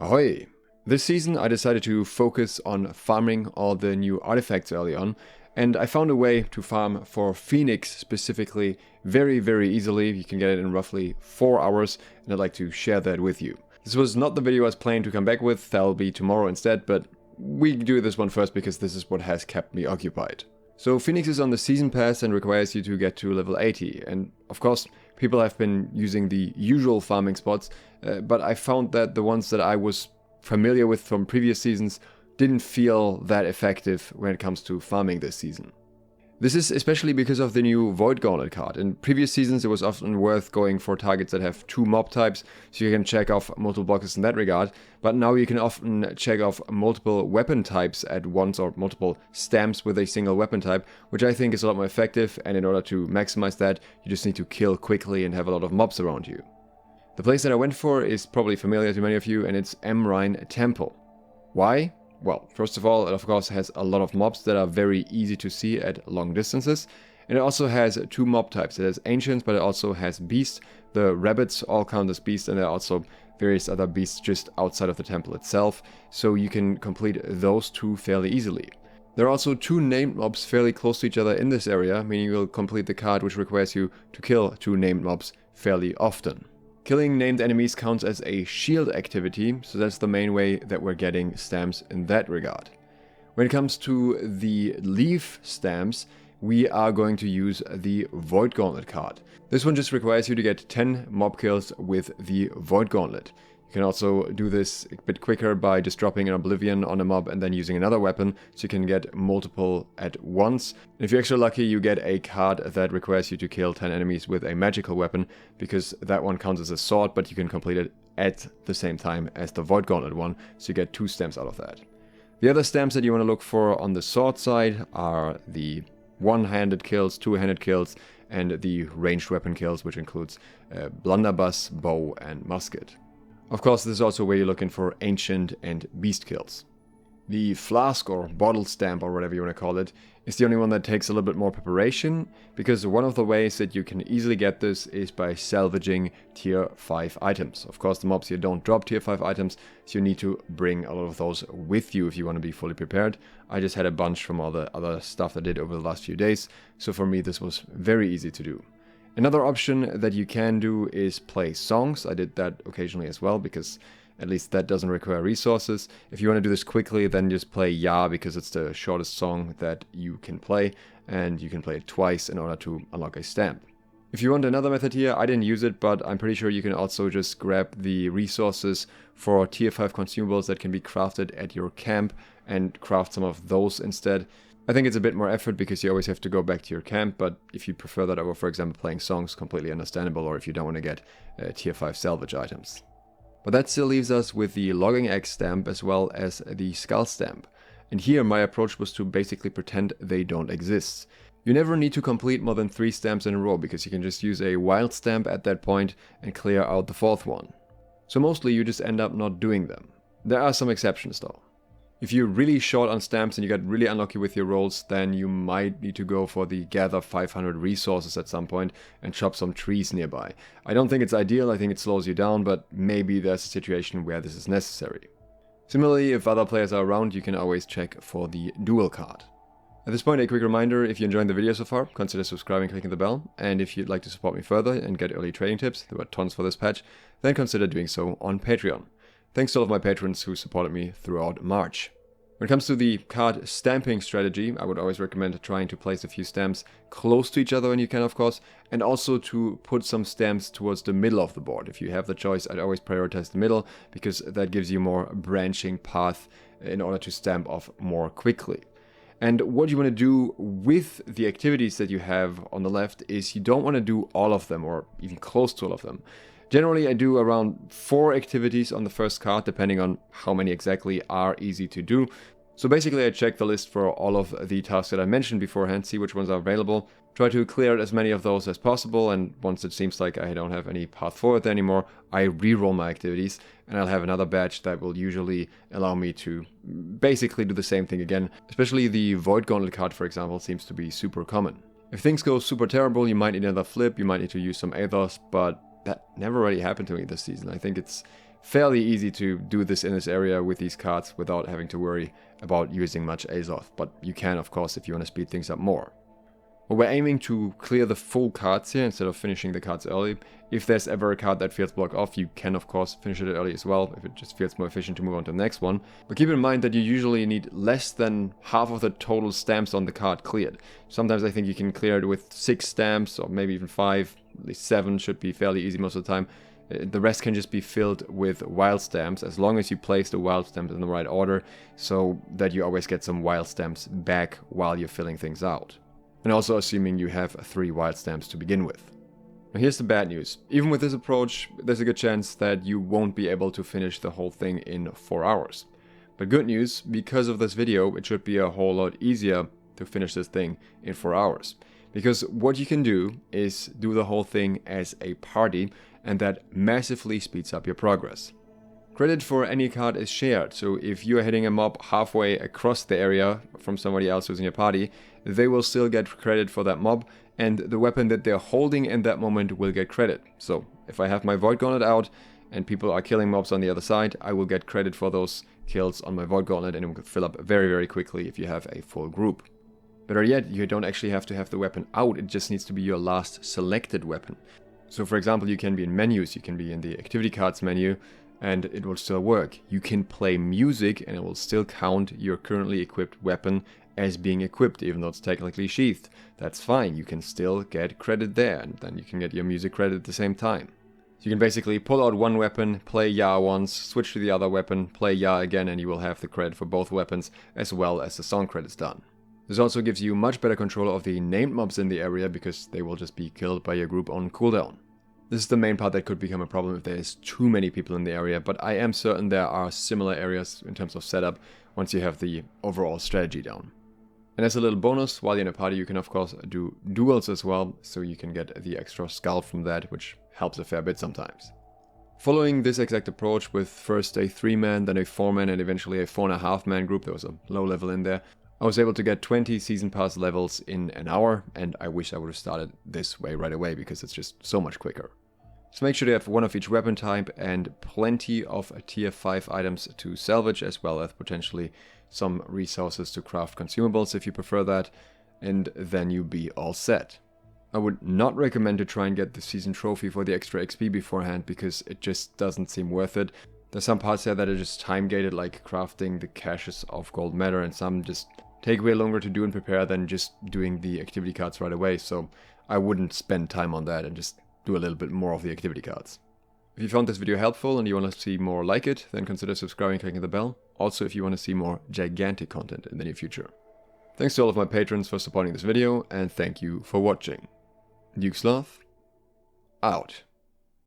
Ahoy! This season I decided to focus on farming all the new artifacts early on, and I found a way to farm for Phoenix specifically very easily. You can get it in roughly 4 hours, and I'd like to share that with you. This was not the video I was planning to come back with, that'll be tomorrow instead, but we do this one first because this is what has kept me occupied. So Phoenix is on the season pass and requires you to get to level 80, and of course people have been using the usual farming spots, but I found that the ones that I was familiar with from previous seasons didn't feel that effective when it comes to farming this season. This is especially because of the new Void Gauntlet card. In previous seasons it was often worth going for targets that have 2 mob types, so you can check off multiple boxes in that regard, but now you can often check off multiple weapon types at once, or multiple stamps with a single weapon type, which I think is a lot more effective, and in order to maximize that, you just need to kill quickly and have a lot of mobs around you. The place that I went for is probably familiar to many of you, and it's Emrine Temple. Why? Well, first of all, it of course has a lot of mobs that are very easy to see at long distances, and it also has 2 mob types. It has ancients, but it also has beasts. The rabbits all count as beasts, and there are also various other beasts just outside of the temple itself, so you can complete those 2 fairly easily. There are also 2 named mobs fairly close to each other in this area, meaning you will complete the card which requires you to kill 2 named mobs fairly often. Killing named enemies counts as a shield activity, so that's the main way that we're getting stamps in that regard. When it comes to the leaf stamps, we are going to use the Void Gauntlet card. This one just requires you to get 10 mob kills with the Void Gauntlet. You can also do this a bit quicker by just dropping an Oblivion on a mob and then using another weapon, so you can get multiple at once. And if you're extra lucky, you get a card that requires you to kill 10 enemies with a magical weapon, because that one counts as a sword, but you can complete it at the same time as the Void Gauntlet one, so you get 2 stamps out of that. The other stamps that you want to look for on the sword side are the one-handed kills, 2-handed kills, and the ranged weapon kills, which includes blunderbuss, bow, and musket. Of course, this is also where you're looking for ancient and beast kills. The Flask or bottle stamp, or whatever you want to call it, is the only one that takes a little bit more preparation, because one of the ways that you can easily get this is by salvaging tier 5 items. Of course, the mobs here don't drop tier 5 items, so you need to bring a lot of those with you if you want to be fully prepared. I just had a bunch from all the other stuff I did over the last few days, so for me this was very easy to do. Another option that you can do is play songs. I did that occasionally as well, because at least that doesn't require resources. If you want to do this quickly, then just play Ya, because it's the shortest song that you can play, and you can play it twice in order to unlock a stamp. If you want another method here, I didn't use it, but I'm pretty sure you can also just grab the resources for tier 5 consumables that can be crafted at your camp and craft some of those instead. I think it's a bit more effort because you always have to go back to your camp, but if you prefer that over, for example, playing songs, completely understandable, or if you don't want to get tier 5 salvage items. But that still leaves us with the Logging Axe stamp as well as the Skull stamp. And here my approach was to basically pretend they don't exist. You never need to complete more than 3 stamps in a row, because you can just use a wild stamp at that point and clear out the 4th one. So mostly you just end up not doing them. There are some exceptions though. If you're really short on stamps and you get really unlucky with your rolls, then you might need to go for the gather 500 resources at some point and chop some trees nearby. I don't think it's ideal, I think it slows you down, but maybe there's a situation where this is necessary. Similarly, if other players are around, you can always check for the duel card. At this point, a quick reminder, if you enjoyed the video so far, consider subscribing and clicking the bell, and if you'd like to support me further and get early trading tips, there were tons for this patch, then consider doing so on Patreon. Thanks to all of my patrons who supported me throughout March. When it comes to the card stamping strategy, I would always recommend trying to place a few stamps close to each other when you can, of course, and also to put some stamps towards the middle of the board. If you have the choice, I'd always prioritize the middle, because that gives you more branching path in order to stamp off more quickly. And what you want to do with the activities that you have on the left is you don't want to do all of them, or even close to all of them. Generally, I do around 4 activities on the first card, depending on how many exactly are easy to do. So basically, I check the list for all of the tasks that I mentioned beforehand, see which ones are available, try to clear as many of those as possible, and once it seems like I don't have any path forward anymore, I re-roll my activities, and I'll have another batch that will usually allow me to basically do the same thing again. Especially the Void Gauntlet card, for example, seems to be super common. If things go super terrible, you might need another flip, you might need to use some Aethos, but that never really happened to me this season. I think it's fairly easy to do this in this area with these cards without having to worry about using much SLOTH, but you can of course if you want to speed things up more. Well, we're aiming to clear the full cards here instead of finishing the cards early. If there's ever a card that feels blocked off, you can of course finish it early as well, if it just feels more efficient to move on to the next one. But keep in mind that you usually need less than half of the total stamps on the card cleared. Sometimes I think you can clear it with 6 stamps, or maybe even 5, at least 7 should be fairly easy most of the time. The rest can just be filled with wild stamps, as long as you place the wild stamps in the right order, so that you always get some wild stamps back while you're filling things out. And also assuming you have 3 wild stamps to begin with. Now here's the bad news. Even with this approach, there's a good chance that you won't be able to finish the whole thing in 4 hours. But good news, because of this video, it should be a whole lot easier to finish this thing in 4 hours. Because what you can do is do the whole thing as a party, and that massively speeds up your progress. Credit for any card is shared, so if you are hitting a mob halfway across the area from somebody else who's in your party, they will still get credit for that mob, and the weapon that they're holding in that moment will get credit. So if I have my Void Gauntlet out and people are killing mobs on the other side, I will get credit for those kills on my Void Gauntlet, and it will fill up very, very quickly if you have a full group. Better yet, you don't actually have to have the weapon out, it just needs to be your last selected weapon. So for example, you can be in menus, you can be in the activity cards menu, and it will still work. You can play music and it will still count your currently equipped weapon as being equipped, even though it's technically sheathed. That's fine, you can still get credit there, and then you can get your music credit at the same time. So you can basically pull out one weapon, play Ya once, switch to the other weapon, play Ya again, and you will have the credit for both weapons, as well as the song credits done. This also gives you much better control of the named mobs in the area, because they will just be killed by your group on cooldown. This is the main part that could become a problem if there's too many people in the area, but I am certain there are similar areas in terms of setup once you have the overall strategy down. And as a little bonus, while you're in a party, you can of course do duels as well, so you can get the extra skull from that, which helps a fair bit sometimes. Following this exact approach with first a 3-man, then a 4-man, and eventually a 4.5-man group, there was a low level in there, I was able to get 20 Season Pass levels in an hour, and I wish I would have started this way right away because it's just so much quicker. So make sure to have one of each weapon type and plenty of tier 5 items to salvage, as well as potentially some resources to craft consumables if you prefer that, and then you'll be all set. I would not recommend to try and get the season trophy for the extra XP beforehand, because it just doesn't seem worth it. There's some parts there that are just time gated, like crafting the caches of gold matter, and some just take way longer to do and prepare than just doing the activity cards right away, so I wouldn't spend time on that and just do a little bit more of the activity cards. If you found this video helpful and you want to see more like it, then consider subscribing and clicking the bell. Also, if you want to see more gigantic content in the near future. Thanks to all of my patrons for supporting this video, and thank you for watching. SLOTH, out.